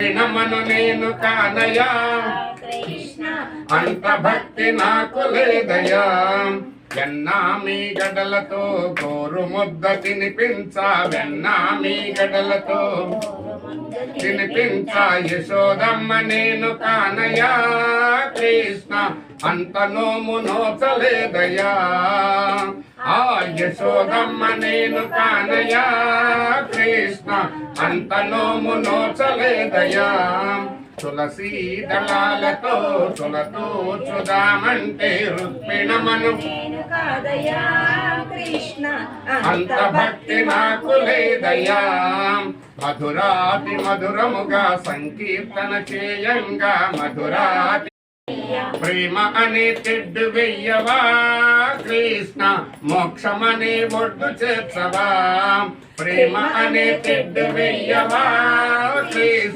వినమను నేను కానయా అంత భక్తి నాకు లేదయా. వెన్నా మీ గడలతో గోరు ముద్ద తినిపించా, వెన్నా మీ గడలతో తినిపించా. యశోదమ్మ నేను కానయా కృష్ణ అంత నోము నోచలేదయా. ఆ యశోదమ్మ నేను కానయా కృష్ణ అంత నోము నోచలేదయా. తులసీ దళాలతో తులతో చుదామంటే రుక్మిణమను అంత భక్తి నాకు లేదయా. మధురాతి మధురముగా సంకీర్తన చేయంగా మధురాతి ప్రేమ అనే తెడ్డు వెయ్యవా కృష్ణ మోక్షమనే ఒడ్డు చేర్చవా. ప్రేమ అనే తెడ్డు వెయ్యవా కృష్ణ.